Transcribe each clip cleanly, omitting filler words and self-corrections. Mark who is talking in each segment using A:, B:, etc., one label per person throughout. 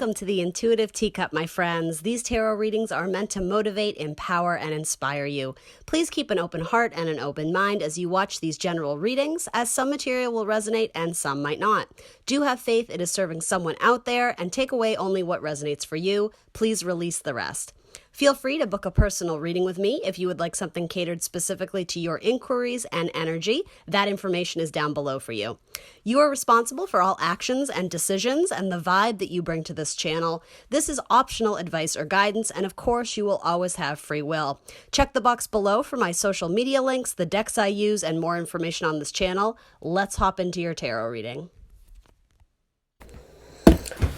A: Welcome to the Intuitive Teacup, my friends. These tarot readings are meant to motivate, empower, and inspire you. Please keep an open heart and an open mind as you watch these general readings, as some material will resonate and some might not. Do have faith it is serving someone out there, and take away only what resonates for you. Please release the rest. Feel free to book a personal reading with me if you would like something catered specifically to your inquiries and energy. That information is down below for you. You are responsible for all actions and decisions and the vibe that you bring to this channel. This is optional advice or guidance, and of course, you will always have free will. Check the box below for my social media links, the decks I use, and more information on this channel. Let's hop into your tarot reading.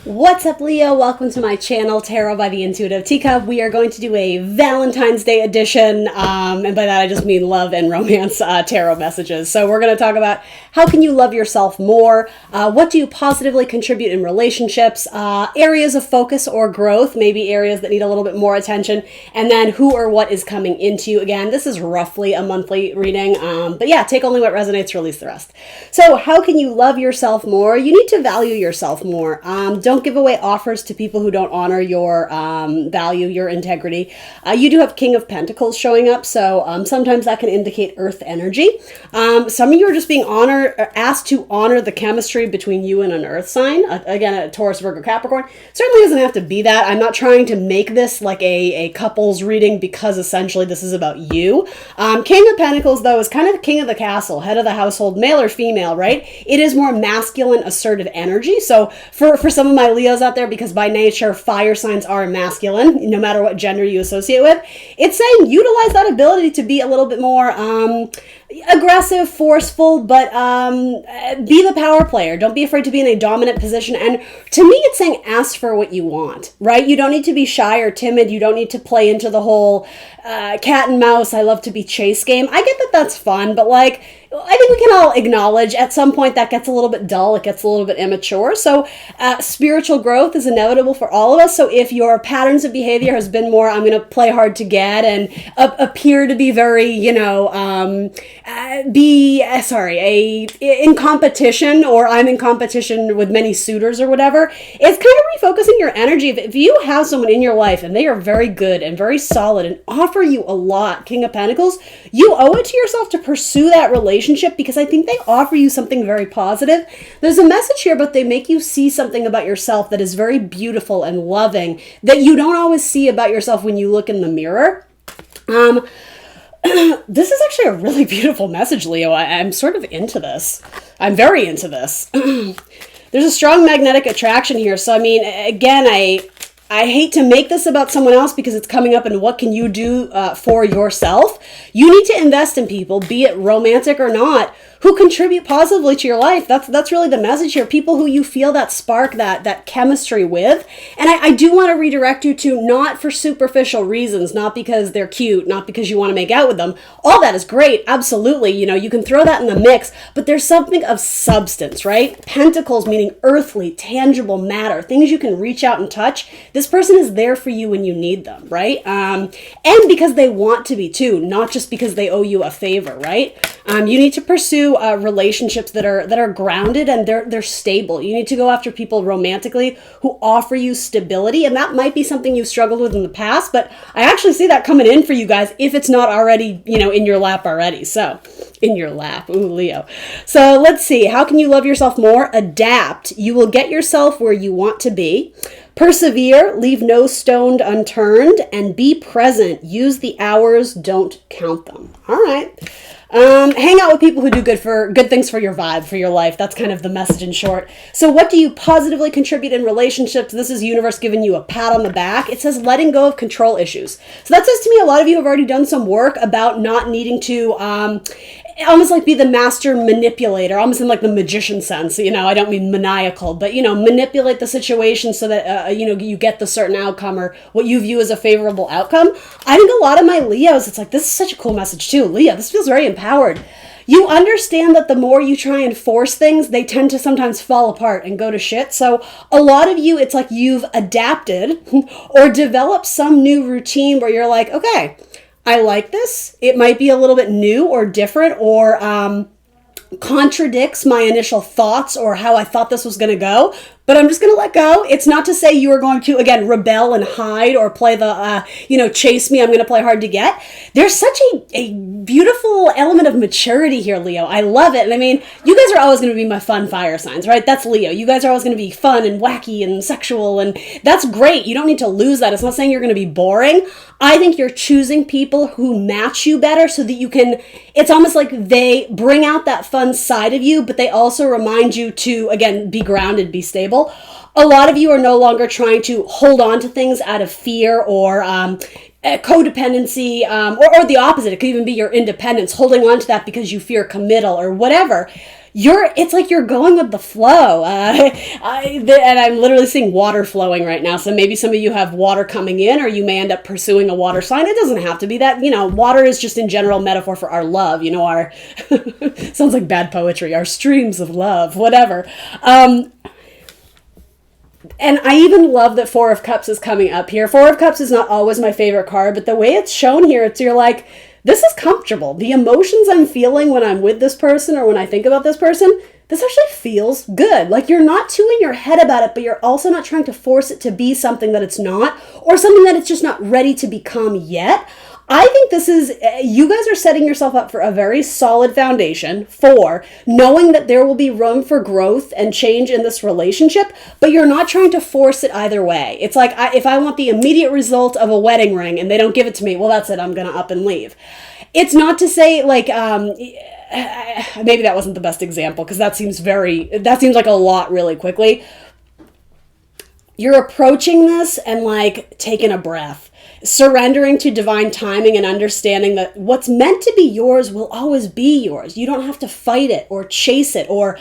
A: What's up, Leo? Welcome to my channel, Tarot by the Intuitive Teacup. We are going to do a Valentine's Day edition, and by that I just mean love and romance tarot messages. So we're going to talk about how can you love yourself more, what do you positively contribute in relationships, areas of focus or growth, maybe areas that need a little bit more attention, and then who or what is coming into you. Again, this is roughly a monthly reading, but yeah, take only what resonates, release the rest. So how can you love yourself more? You need to value yourself more. Don't give away offers to people who don't honor your value, your integrity. You do have King of Pentacles showing up, so sometimes that can indicate earth energy. Some of you are just being asked to honor the chemistry between you and an earth sign. Again, a Taurus, Virgo, Capricorn. Certainly doesn't have to be that. I'm not trying to make this like a couples reading because essentially this is about you. King of Pentacles, though, is kind of the king of the castle, head of the household, male or female, right? It is more masculine, assertive energy. So for some of my Leos out there, because by nature fire signs are masculine, no matter what gender you associate with, it's saying utilize that ability to be a little bit more aggressive, forceful, but be the power player. Don't be afraid to be in a dominant position. And to me, it's saying ask for what you want, right? You don't need to be shy or timid. You don't need to play into the whole cat and mouse, I love to be chase game. I get that that's fun, but like, I think we can all acknowledge at some point that gets a little bit dull, it gets a little bit immature. So spiritual growth is inevitable for all of us. So if your patterns of behavior has been more, I'm going to play hard to get and appear to be very, in competition, or I'm in competition with many suitors or whatever, it's kind of refocusing your energy. If you have someone in your life and they are very good and very solid and offer you a lot, King of Pentacles, you owe it to yourself to pursue that relationship, because I think they offer you something very positive. There's a message here, but they make you see something about yourself that is very beautiful and loving that you don't always see about yourself when you look in the mirror. This is actually a really beautiful message, Leo. I'm sort of into this. I'm very into this. There's a strong magnetic attraction here. So, I mean, again, I hate to make this about someone else because it's coming up in what can you do for yourself. You need to invest in people, be it romantic or not, who contribute positively to your life. That's really the message here. People who you feel that spark, that chemistry with. And I do want to redirect you to not for superficial reasons, not because they're cute, not because you want to make out with them. All that is great. Absolutely. You can throw that in the mix, but there's something of substance, right? Pentacles meaning earthly, tangible matter, things you can reach out and touch. This person is there for you when you need them, right? And because they want to be too, not just because they owe you a favor, right? You need to pursue relationships that are grounded and they're stable. You need to go after people romantically who offer you stability, and that might be something you've struggled with in the past, but I actually see that coming in for you guys if it's not already, in your lap already. So, in your lap, ooh, Leo. So let's see, how can you love yourself more? Adapt. You will get yourself where you want to be. Persevere, leave no stone unturned, and be present. Use the hours, don't count them. All right. Hang out with people who do good things for your vibe, for your life. That's kind of the message in short. So what do you positively contribute in relationships? This is universe giving you a pat on the back. It says letting go of control issues. So that says to me a lot of you have already done some work about not needing to almost like be the master manipulator, almost in like the magician sense. I don't mean maniacal, but manipulate the situation so that you get the certain outcome or what you view as a favorable outcome. I think a lot of my Leos, it's like, this is such a cool message too. Leo, this feels very empowered. You understand that the more you try and force things, they tend to sometimes fall apart and go to shit. So a lot of you, it's like you've adapted or developed some new routine where you're like, okay, I like this. It might be a little bit new or different or contradicts my initial thoughts or how I thought this was going to go, but I'm just going to let go. It's not to say you are going to, again, rebel and hide or play the, chase me, I'm going to play hard to get. There's such a beautiful element of maturity here, Leo. I love it. And I mean, you guys are always going to be my fun fire signs, right? That's Leo. You guys are always going to be fun and wacky and sexual, and that's great. You don't need to lose that. It's not saying you're going to be boring. I think you're choosing people who match you better so that you can, it's almost like they bring out that fun side of you, but they also remind you to, again, be grounded, be stable. A lot of you are no longer trying to hold on to things out of fear or codependency, or the opposite. It could even be your independence, holding on to that because you fear committal or whatever. It's like you're going with the flow. And I'm literally seeing water flowing right now. So maybe some of you have water coming in, or you may end up pursuing a water sign. It doesn't have to be that. Water is just in general metaphor for our love. Our sounds like bad poetry. Our streams of love, whatever. And I even love that Four of Cups is coming up here. Four of Cups is not always my favorite card, but the way it's shown here, you're like, this is comfortable. The emotions I'm feeling when I'm with this person or when I think about this person, this actually feels good. Like, you're not too in your head about it, but you're also not trying to force it to be something that it's not, or something that it's just not ready to become yet. I think this is, you guys are setting yourself up for a very solid foundation for knowing that there will be room for growth and change in this relationship, but you're not trying to force it either way. It's like, if I want the immediate result of a wedding ring and they don't give it to me, well, that's it, I'm going to up and leave. It's not to say, like, maybe that wasn't the best example, because that seems like a lot really quickly. You're approaching this and, like, taking a breath. Surrendering to divine timing and understanding that what's meant to be yours will always be yours. You don't have to fight it or chase it or,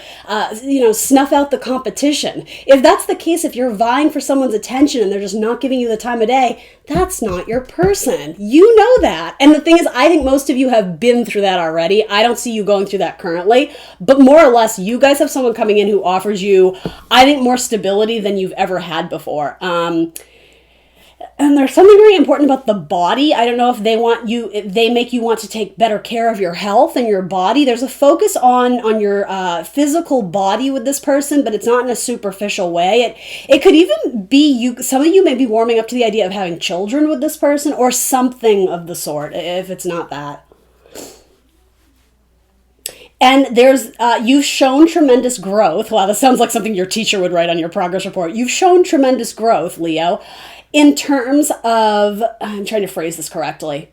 A: snuff out the competition. If that's the case, if you're vying for someone's attention and they're just not giving you the time of day, that's not your person. You know that. And the thing is, I think most of you have been through that already. I don't see you going through that currently, but more or less, you guys have someone coming in who offers you, I think, more stability than you've ever had before. And there's something very important about the body. I don't know if they make you want to take better care of your health and your body. There's a focus on your physical body with this person, but it's not in a superficial way. It could even be some of you may be warming up to the idea of having children with this person or something of the sort, if it's not that. And you've shown tremendous growth. Wow, that sounds like something your teacher would write on your progress report. You've shown tremendous growth, Leo. In terms of, I'm trying to phrase this correctly,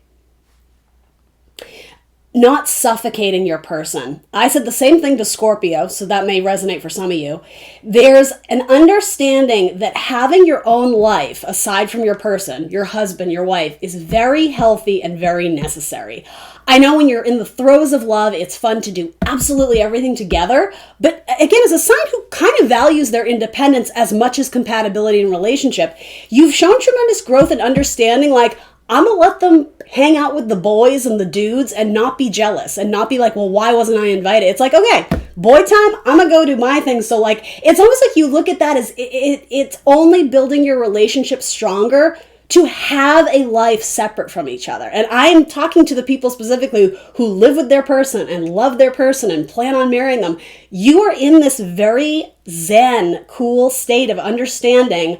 A: not suffocating your person. I said the same thing to Scorpio, so that may resonate for some of you. There's an understanding that having your own life, aside from your person, your husband, your wife, is very healthy and very necessary. I know when you're in the throes of love, it's fun to do absolutely everything together. But again, as a sign who kind of values their independence as much as compatibility in relationship, you've shown tremendous growth and understanding, like, I'm going to let them hang out with the boys and the dudes and not be jealous and not be like, well, why wasn't I invited? It's like, okay, boy time, I'm going to go do my thing. So, like, it's almost like you look at that as it's only building your relationship stronger to have a life separate from each other. And I'm talking to the people specifically who live with their person and love their person and plan on marrying them. You are in this very zen, cool state of understanding,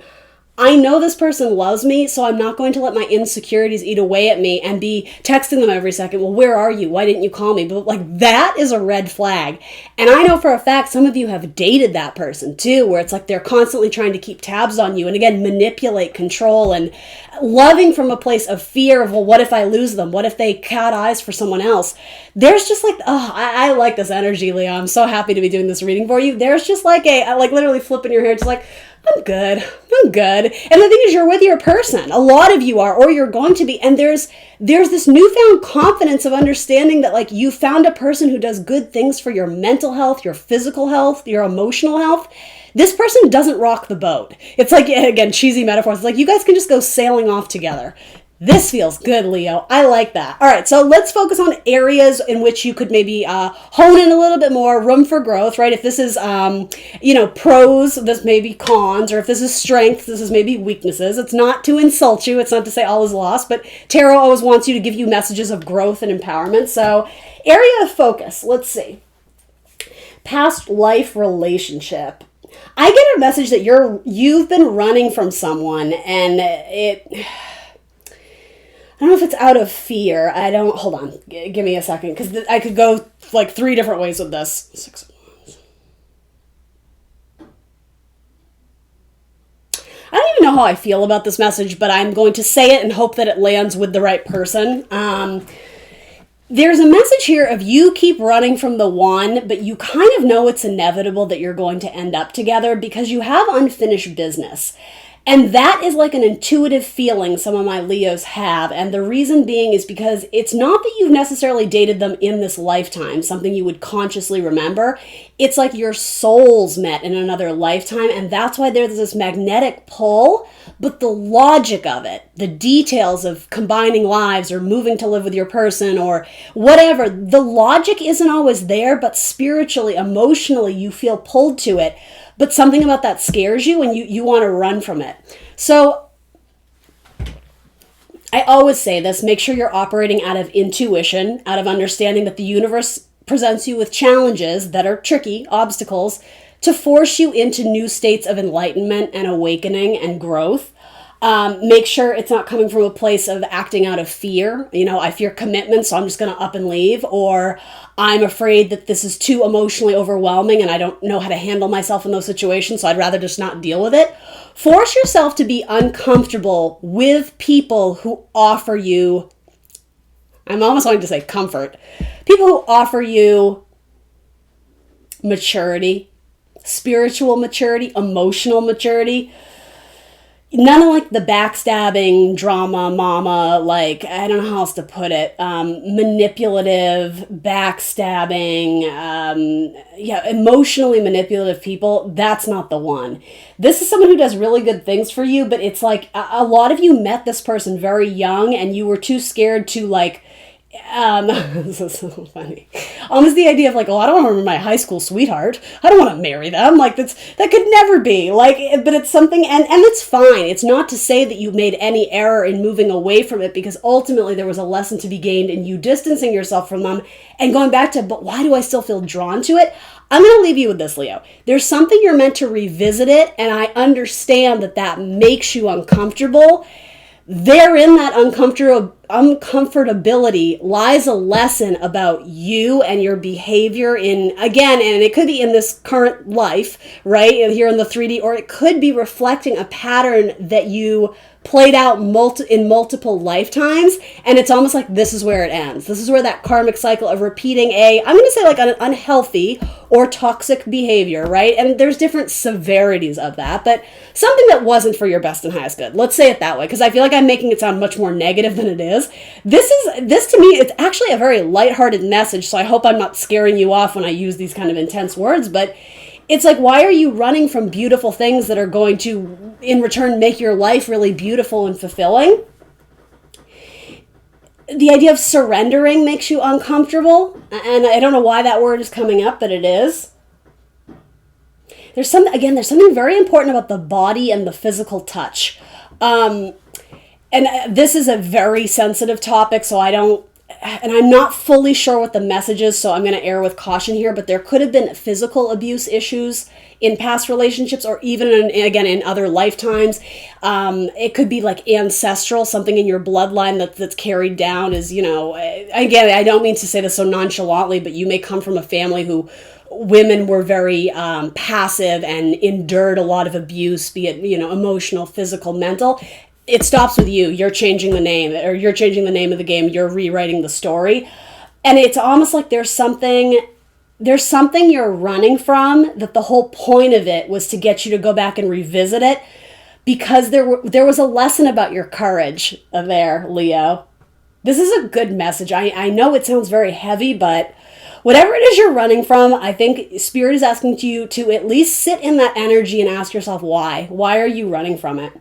A: I know this person loves me, so I'm not going to let my insecurities eat away at me and be texting them every second. Well, where are you? Why didn't you call me? But like, that is a red flag. And I know for a fact some of you have dated that person too, where it's like they're constantly trying to keep tabs on you and again, manipulate, control, and loving from a place of fear of, well, what if I lose them? What if they cat eyes for someone else? There's just like, I like this energy, Leo. I'm so happy to be doing this reading for you. There's just like like literally flipping your hair, just like, I'm good. And the thing is, you're with your person. A lot of you are, or you're going to be. And there's this newfound confidence of understanding that like you found a person who does good things for your mental health, your physical health, your emotional health. This person doesn't rock the boat. It's like, again, cheesy metaphors. It's like you guys can just go sailing off together. This feels good, Leo. I like that. All right, so let's focus on areas in which you could maybe hone in a little bit more, room for growth, right? If this is, pros, this may be cons, or if this is strengths, this is maybe weaknesses. It's not to insult you. It's not to say all is lost, but tarot always wants you to give you messages of growth and empowerment. So area of focus, let's see. Past life relationship. I get get a message that you've been running from someone, and I don't know if it's out of fear. Hold on. Give me a second, because I could go like 3 different ways with this. 6 of Wands. I don't even know how I feel about this message, but I'm going to say it and hope that it lands with the right person. There's a message here of you keep running from the one, but you kind of know it's inevitable that you're going to end up together because you have unfinished business. And that is like an intuitive feeling some of my Leos have. And the reason being is because it's not that you've necessarily dated them in this lifetime, something you would consciously remember. It's like your souls met in another lifetime. And that's why there's this magnetic pull. But the logic of it, the details of combining lives or moving to live with your person or whatever, the logic isn't always there, but spiritually, emotionally, you feel pulled to it. But something about that scares you and you want to run from it. So I always say this, make sure you're operating out of intuition, out of understanding that the universe presents you with challenges that are tricky, obstacles, to force you into new states of enlightenment and awakening and growth. Make sure it's not coming from a place of acting out of fear. You know, I fear commitment, so I'm just going to up and leave. Or I'm afraid that this is too emotionally overwhelming and I don't know how to handle myself in those situations, so I'd rather just not deal with it. Force yourself to be uncomfortable with people who offer you, I'm almost wanting to say comfort, people who offer you maturity, spiritual maturity, emotional maturity. None of like the backstabbing drama mama, like, I don't know how else to put it, manipulative, backstabbing, emotionally manipulative people. That's not the one. This is someone who does really good things for you, but it's like a lot of you met this person very young and you were too scared to like, this is so funny. Almost the idea of like, oh, I don't want to remember my high school sweetheart. I don't want to marry them. Like that could never be like, but it's something, and it's fine. It's not to say that you made any error in moving away from it, because ultimately there was a lesson to be gained in you distancing yourself from them and going back to, but why do I still feel drawn to it? I'm going to leave you with this, Leo. There's something you're meant to revisit it, and I understand that makes you uncomfortable. Therein, that uncomfortability lies a lesson about you and your behavior and it could be in this current life, right, here in the 3D, or it could be reflecting a pattern that you played out in multiple lifetimes, and it's almost like this is where it ends. This is where that karmic cycle of repeating I'm going to say like an unhealthy or toxic behavior, right? And there's different severities of that, but something that wasn't for your best and highest good. Let's say it that way, because I feel like I'm making it sound much more negative than it is. This to me, it's actually a very lighthearted message, so I hope I'm not scaring you off when I use these kind of intense words, but it's like, why are you running from beautiful things that are going to, in return, make your life really beautiful and fulfilling? The idea of surrendering makes you uncomfortable, and I don't know why that word is coming up, but it is. There's something very important about the body and the physical touch. And this is a very sensitive topic, so I'm not fully sure what the message is, so I'm going to err with caution here, but there could have been physical abuse issues in past relationships, or even in other lifetimes. It could be like ancestral, something in your bloodline that's carried down is, again, I don't mean to say this so nonchalantly, but you may come from a family who women were very passive and endured a lot of abuse, be it, emotional, physical, mental. It stops with you. You're changing the name, or you're changing the name of the game. You're rewriting the story. And it's almost like there's something you're running from, that the whole point of it was to get you to go back and revisit it, because there was a lesson about your courage there, Leo. This is a good message. I know it sounds very heavy, but whatever it is you're running from, I think Spirit is asking you to at least sit in that energy and ask yourself why. Why are you running from it?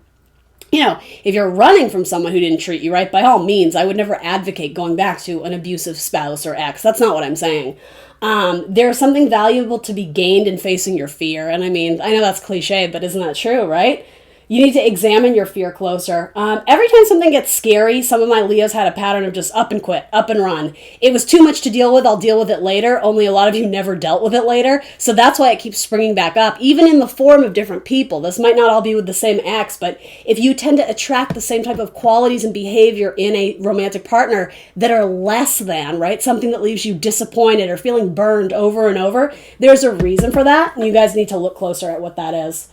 A: If you're running from someone who didn't treat you right, by all means, I would never advocate going back to an abusive spouse or ex. That's not what I'm saying. There's something valuable to be gained in facing your fear. And I mean, I know that's cliche, but isn't that true, right? You need to examine your fear closer. Every time something gets scary, some of my Leos had a pattern of just up and quit, up and run. It was too much to deal with. I'll deal with it later. Only a lot of you never dealt with it later. So that's why it keeps springing back up, even in the form of different people. This might not all be with the same ex, but if you tend to attract the same type of qualities and behavior in a romantic partner that are less than, right? Something that leaves you disappointed or feeling burned over and over, there's a reason for that. And you guys need to look closer at what that is.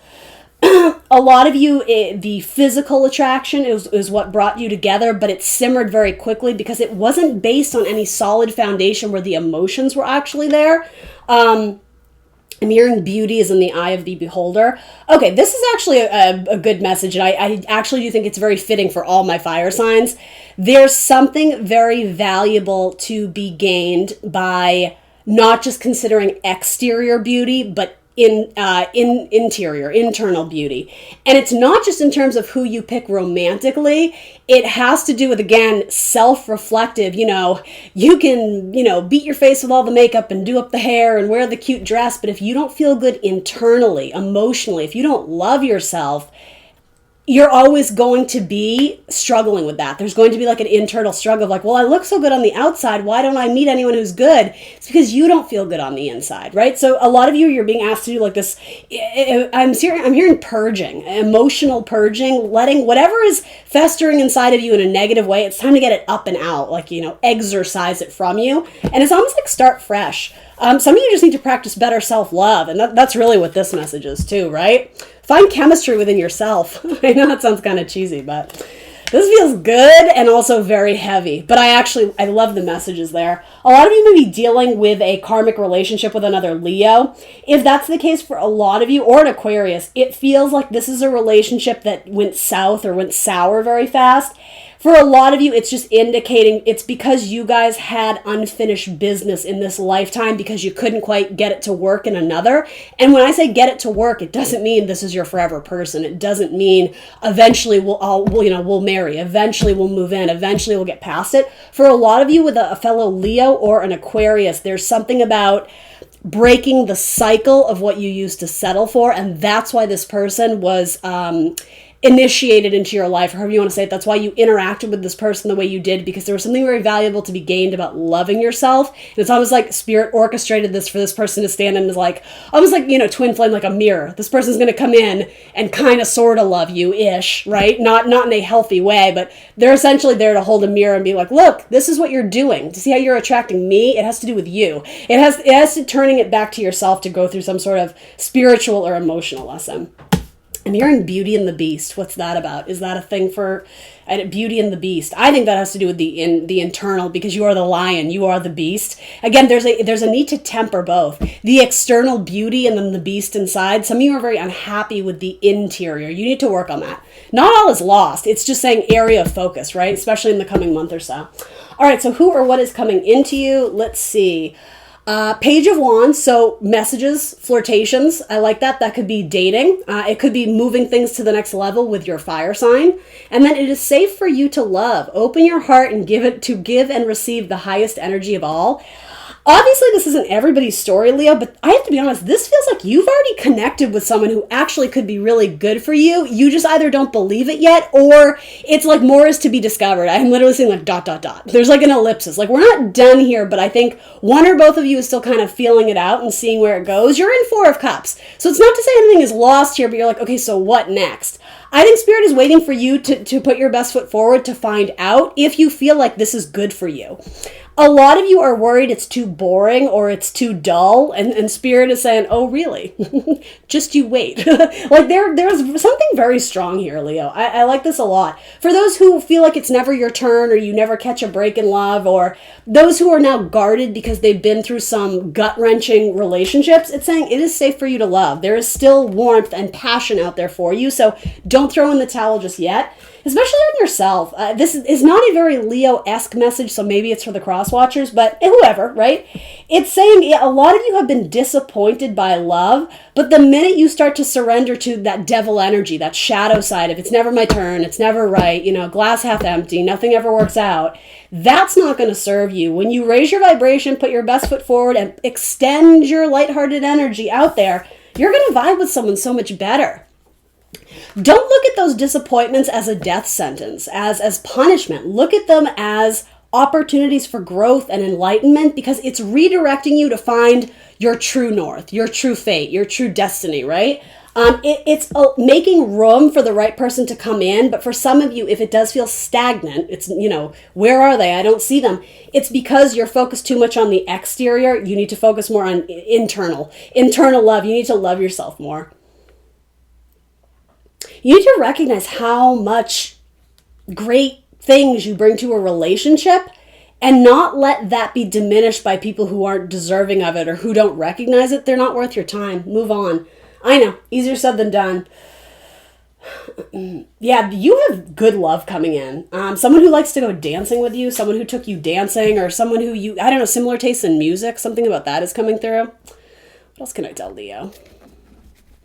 A: A lot of you, the physical attraction is what brought you together, but it simmered very quickly because it wasn't based on any solid foundation where the emotions were actually there. I'm hearing beauty is in the eye of the beholder. Okay, this is actually a good message, and I actually do think it's very fitting for all my fire signs. There's something very valuable to be gained by not just considering exterior beauty, but in internal beauty. And it's not just in terms of who you pick romantically. It has to do with, again, self-reflective. You can, beat your face with all the makeup and do up the hair and wear the cute dress, but if you don't feel good internally, emotionally, if you don't love yourself, you're always going to be struggling with that. There's going to be like an internal struggle of like, well, I look so good on the outside. Why don't I meet anyone who's good? It's because you don't feel good on the inside, right? So a lot of you're being asked to do like this. I'm hearing purging, emotional purging, letting whatever is festering inside of you in a negative way. It's time to get it up and out, like, exercise it from you. And it's almost like start fresh. Some of you just need to practice better self-love. And that's really what this message is too, right? Find chemistry within yourself. I know that sounds kind of cheesy, but this feels good and also very heavy. But I love the messages there. A lot of you may be dealing with a karmic relationship with another Leo. If that's the case for a lot of you, or an Aquarius, it feels like this is a relationship that went south or went sour very fast. For a lot of you, it's just indicating it's because you guys had unfinished business in this lifetime because you couldn't quite get it to work in another. And when I say get it to work, it doesn't mean this is your forever person. It doesn't mean eventually we'll marry. Eventually we'll move in. Eventually we'll get past it. For a lot of you with a fellow Leo or an Aquarius, there's something about breaking the cycle of what you used to settle for. And that's why this person was initiated into your life, or however you want to say it. That's why you interacted with this person the way you did, because there was something very valuable to be gained about loving yourself. And it's almost like spirit orchestrated this for this person to stand in as like, almost like, twin flame, like a mirror. This person's going to come in and kind of sort of love you-ish, right? Not in a healthy way, but they're essentially there to hold a mirror and be like, look, this is what you're doing. To see how you're attracting me, it has to do with you. It has to turning it back to yourself to go through some sort of spiritual or emotional lesson. I'm hearing Beauty and the Beast. What's that about? Is that a thing for Beauty and the Beast? I think that has to do with the internal, because you are the lion, you are the beast. Again, there's a need to temper both. The external beauty and then the beast inside. Some of you are very unhappy with the interior. You need to work on that. Not all is lost. It's just saying area of focus, right? Especially in the coming month or so. All right, so who or what is coming into you? Let's see. Page of Wands, so messages, flirtations. I like that. That could be dating. It could be moving things to the next level with your fire sign. And then it is safe for you to love. Open your heart and give and receive the highest energy of all. Obviously, this isn't everybody's story, Leo, but I have to be honest, this feels like you've already connected with someone who actually could be really good for you. You just either don't believe it yet, or it's like more is to be discovered. I'm literally saying like ... There's like an ellipsis. Like, we're not done here, but I think one or both of you is still kind of feeling it out and seeing where it goes. You're in Four of Cups. So it's not to say anything is lost here, but you're like, okay, so what next? I think Spirit is waiting for you to put your best foot forward to find out if you feel like this is good for you. A lot of you are worried it's too boring or it's too dull, and Spirit is saying, oh, really? Just you wait. Like, there's something very strong here, Leo. I like this a lot. For those who feel like it's never your turn, or you never catch a break in love, or those who are now guarded because they've been through some gut-wrenching relationships, it's saying it is safe for you to love. There is still warmth and passion out there for you, so don't throw in the towel just yet. Especially on yourself. This is not a very Leo-esque message, so maybe it's for the cross-watchers, but whoever, right? It's saying a lot of you have been disappointed by love, but the minute you start to surrender to that devil energy, that shadow side of it's never my turn, it's never right, glass half empty, nothing ever works out, that's not going to serve you. When you raise your vibration, put your best foot forward, and extend your lighthearted energy out there, you're going to vibe with someone so much better. Don't look at those disappointments as a death sentence, as punishment. Look at them as opportunities for growth and enlightenment, because it's redirecting you to find your true north, your true fate, your true destiny, right? It's making room for the right person to come in. But for some of you, if it does feel stagnant, it's, where are they? I don't see them. It's because you're focused too much on the exterior. You need to focus more on internal love. You need to love yourself more. You need to recognize how much great things you bring to a relationship and not let that be diminished by people who aren't deserving of it or who don't recognize it. They're not worth your time. Move on. I know, easier said than done. Yeah, you have good love coming in. Someone who likes to go dancing with you, someone who took you dancing, or someone who similar tastes in music, something about that is coming through. What else can I tell Leo?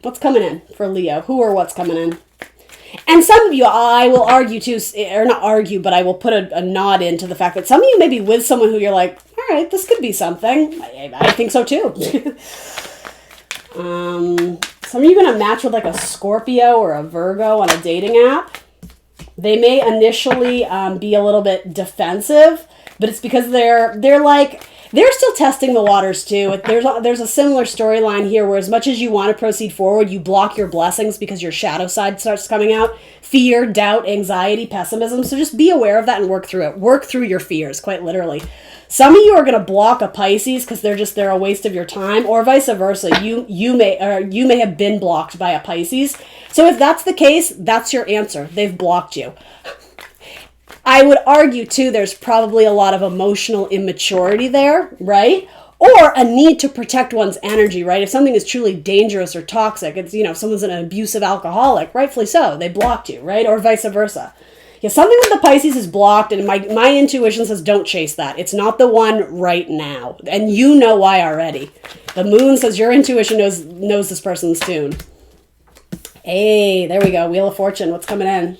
A: What's coming in for Leo? Who or what's coming in? And some of you, I will argue too, or not argue, but I will put a nod into the fact that some of you may be with someone who you're like, all right, this could be something. I think so too. Some of you are going to match with like a Scorpio or a Virgo on a dating app. They may initially be a little bit defensive, but it's because they're still testing the waters too. There's a similar storyline here where as much as you want to proceed forward, you block your blessings because your shadow side starts coming out. Fear, doubt, anxiety, pessimism. So just be aware of that and work through it. Work through your fears, quite literally. Some of you are going to block a Pisces because they're a waste of your time, or vice versa. You may have been blocked by a Pisces. So if that's the case, that's your answer. They've blocked you. I would argue, too, there's probably a lot of emotional immaturity there, right? Or a need to protect one's energy, right? If something is truly dangerous or toxic, it's, someone's an abusive alcoholic, rightfully so, they blocked you, right? Or vice versa. Yeah, something with the Pisces is blocked, and my intuition says don't chase that. It's not the one right now, and you know why already. The moon says your intuition knows this person's tune. Hey, there we go, Wheel of Fortune, what's coming in?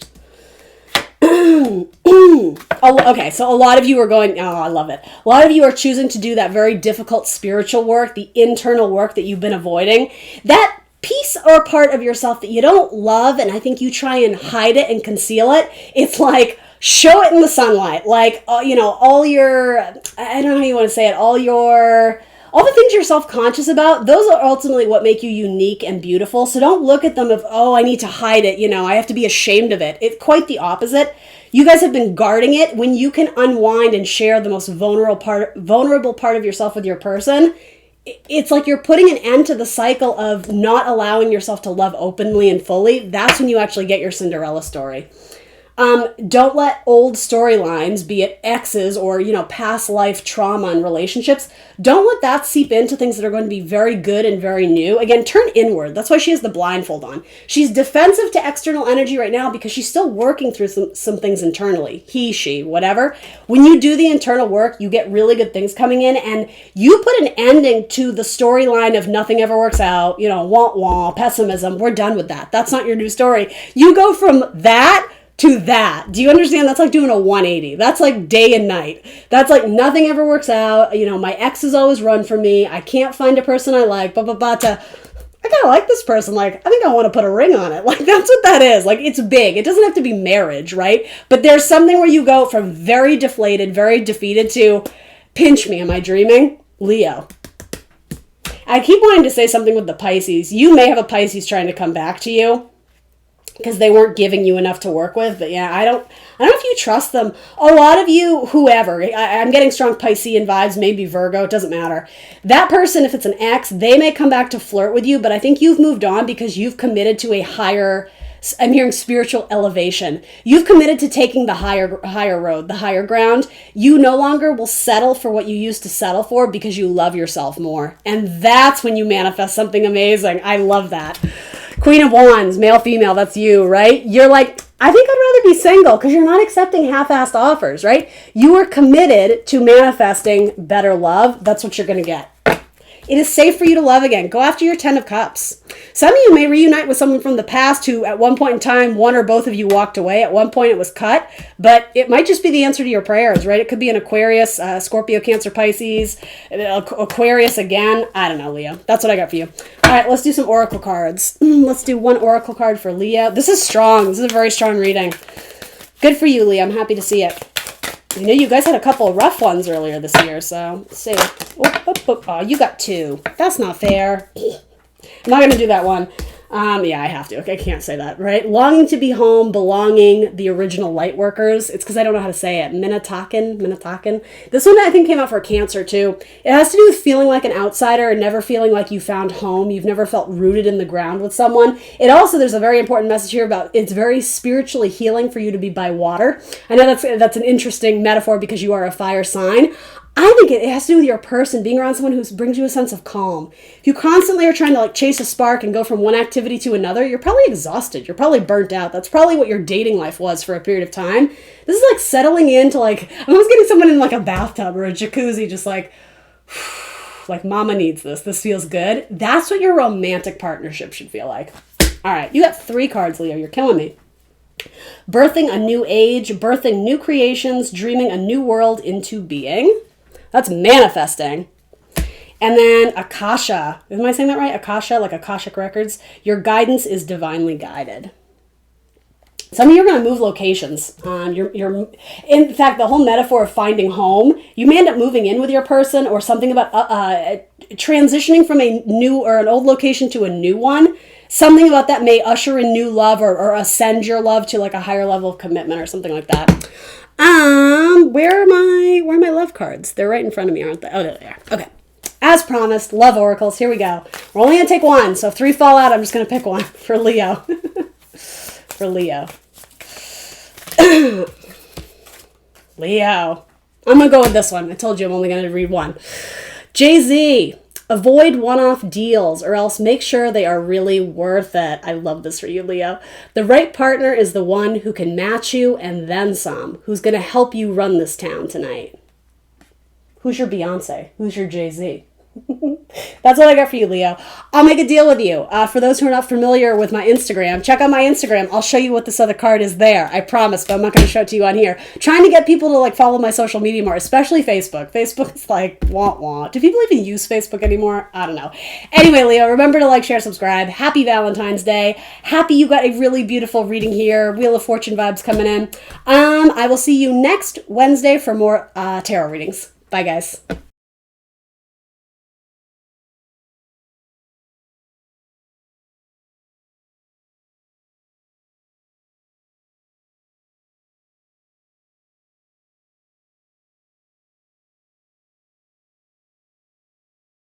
A: Okay, so a lot of you are going, oh, I love it. A lot of you are choosing to do that very difficult spiritual work, the internal work that you've been avoiding. That piece or part of yourself that you don't love, and I think you try and hide it and conceal it. It's like, show it in the sunlight. Like, all your, I don't know how you want to say it, all the things you're self-conscious about, those are ultimately what make you unique and beautiful. So don't look at them of, oh, I need to hide it, I have to be ashamed of it. It's quite the opposite. You guys have been guarding it. When you can unwind and share the most vulnerable part of yourself with your person, it's like you're putting an end to the cycle of not allowing yourself to love openly and fully. That's when you actually get your Cinderella story. Don't let old storylines, be it exes or, past life trauma and relationships, don't let that seep into things that are going to be very good and very new. Again, turn inward. That's why she has the blindfold on. She's defensive to external energy right now because she's still working through some things internally. He, she, whatever. When you do the internal work, you get really good things coming in, and you put an ending to the storyline of nothing ever works out, wah-wah, pessimism. We're done with that. That's not your new story. You go from that to that. Do you understand? That's like doing a 180. That's like day and night. That's like nothing ever works out. My exes always run from me. I can't find a person I like. To, I kind of like this person. Like, I think I want to put a ring on it. Like, that's what that is. Like, it's big. It doesn't have to be marriage, right? But there's something where you go from very deflated, very defeated to pinch me. Am I dreaming? Leo. I keep wanting to say something with the Pisces. You may have a Pisces trying to come back to you because they weren't giving you enough to work with. But yeah, I don't know if you trust them. A lot of you, whoever, I'm getting strong Piscean vibes, maybe Virgo, it doesn't matter. That person, if it's an ex, they may come back to flirt with you, but I think you've moved on because you've committed to a higher, I'm hearing spiritual elevation. You've committed to taking the higher road, the higher ground. You no longer will settle for what you used to settle for because you love yourself more. And that's when you manifest something amazing. I love that. Queen of Wands, male, female, that's you, right? You're like, I think I'd rather be single because you're not accepting half-assed offers, right? You are committed to manifesting better love. That's what you're going to get. It is safe for you to love again. Go after your 10 of Cups. Some of you may reunite with someone from the past who at one point in time, one or both of you walked away. At one point it was cut, but it might just be the answer to your prayers, right? It could be an Aquarius, Scorpio, Cancer, Pisces, Aquarius again. I don't know, Leo. That's what I got for you. All right, let's do some oracle cards. Let's do one oracle card for Leo. This is strong. This is a very strong reading. Good for you, Leo. I'm happy to see it. I know you guys had a couple of rough ones earlier this year, so let's see. Oh, you got 2. That's not fair. I'm not going to do that one. Yeah, I have to. Okay, I can't say that, right? Longing to be home, belonging, the original light workers. It's because I don't know how to say it. Minataken. This one I think came out for Cancer too. It has to do with feeling like an outsider and never feeling like you found home. You've never felt rooted in the ground with someone. It also, there's a very important message here about it's very spiritually healing for you to be by water. I know that's an interesting metaphor because you are a fire sign. I think it has to do with your person, being around someone who brings you a sense of calm. If you constantly are trying to like chase a spark and go from one activity to another, you're probably exhausted. You're probably burnt out. That's probably what your dating life was for a period of time. This is like settling into like, I'm almost getting someone in like a bathtub or a jacuzzi, just like mama needs this. This feels good. That's what your romantic partnership should feel like. All right, you got 3 cards, Leo. You're killing me. Birthing a new age, birthing new creations, dreaming a new world into being. That's manifesting. And then Akasha. Am I saying that right? Akasha, like Akashic Records. Your guidance is divinely guided. Some of you are going to move locations. In fact, the whole metaphor of finding home, you may end up moving in with your person or something about transitioning from a new or an old location to a new one. Something about that may usher in new love or ascend your love to like a higher level of commitment or something like that. Where are my love cards? They're right in front of me, aren't they? Oh, there they are. Okay. As promised, love oracles. Here we go. We're only going to take one. So if 3 fall out, I'm just going to pick one for Leo. For Leo. Leo. I'm going to go with this one. I told you I'm only going to read one. Jay-Z. Avoid one-off deals or else make sure they are really worth it. I love this for you, Leo. The right partner is the one who can match you and then some, who's going to help you run this town tonight. Who's your Beyonce? Who's your Jay-Z? That's what I got for you, Leo. I'll make a deal with you. For those who are not familiar with my Instagram, check out my Instagram. I'll show you what this other card is there. I promise, but I'm not going to show it to you on here. Trying to get people to like follow my social media more, especially Facebook. Facebook is like, wah. Do people even use Facebook anymore? I don't know. Anyway, Leo, remember to like, share, subscribe. Happy Valentine's Day. Happy you got a really beautiful reading here. Wheel of Fortune vibes coming in. I will see you next Wednesday for more tarot readings. Bye, guys.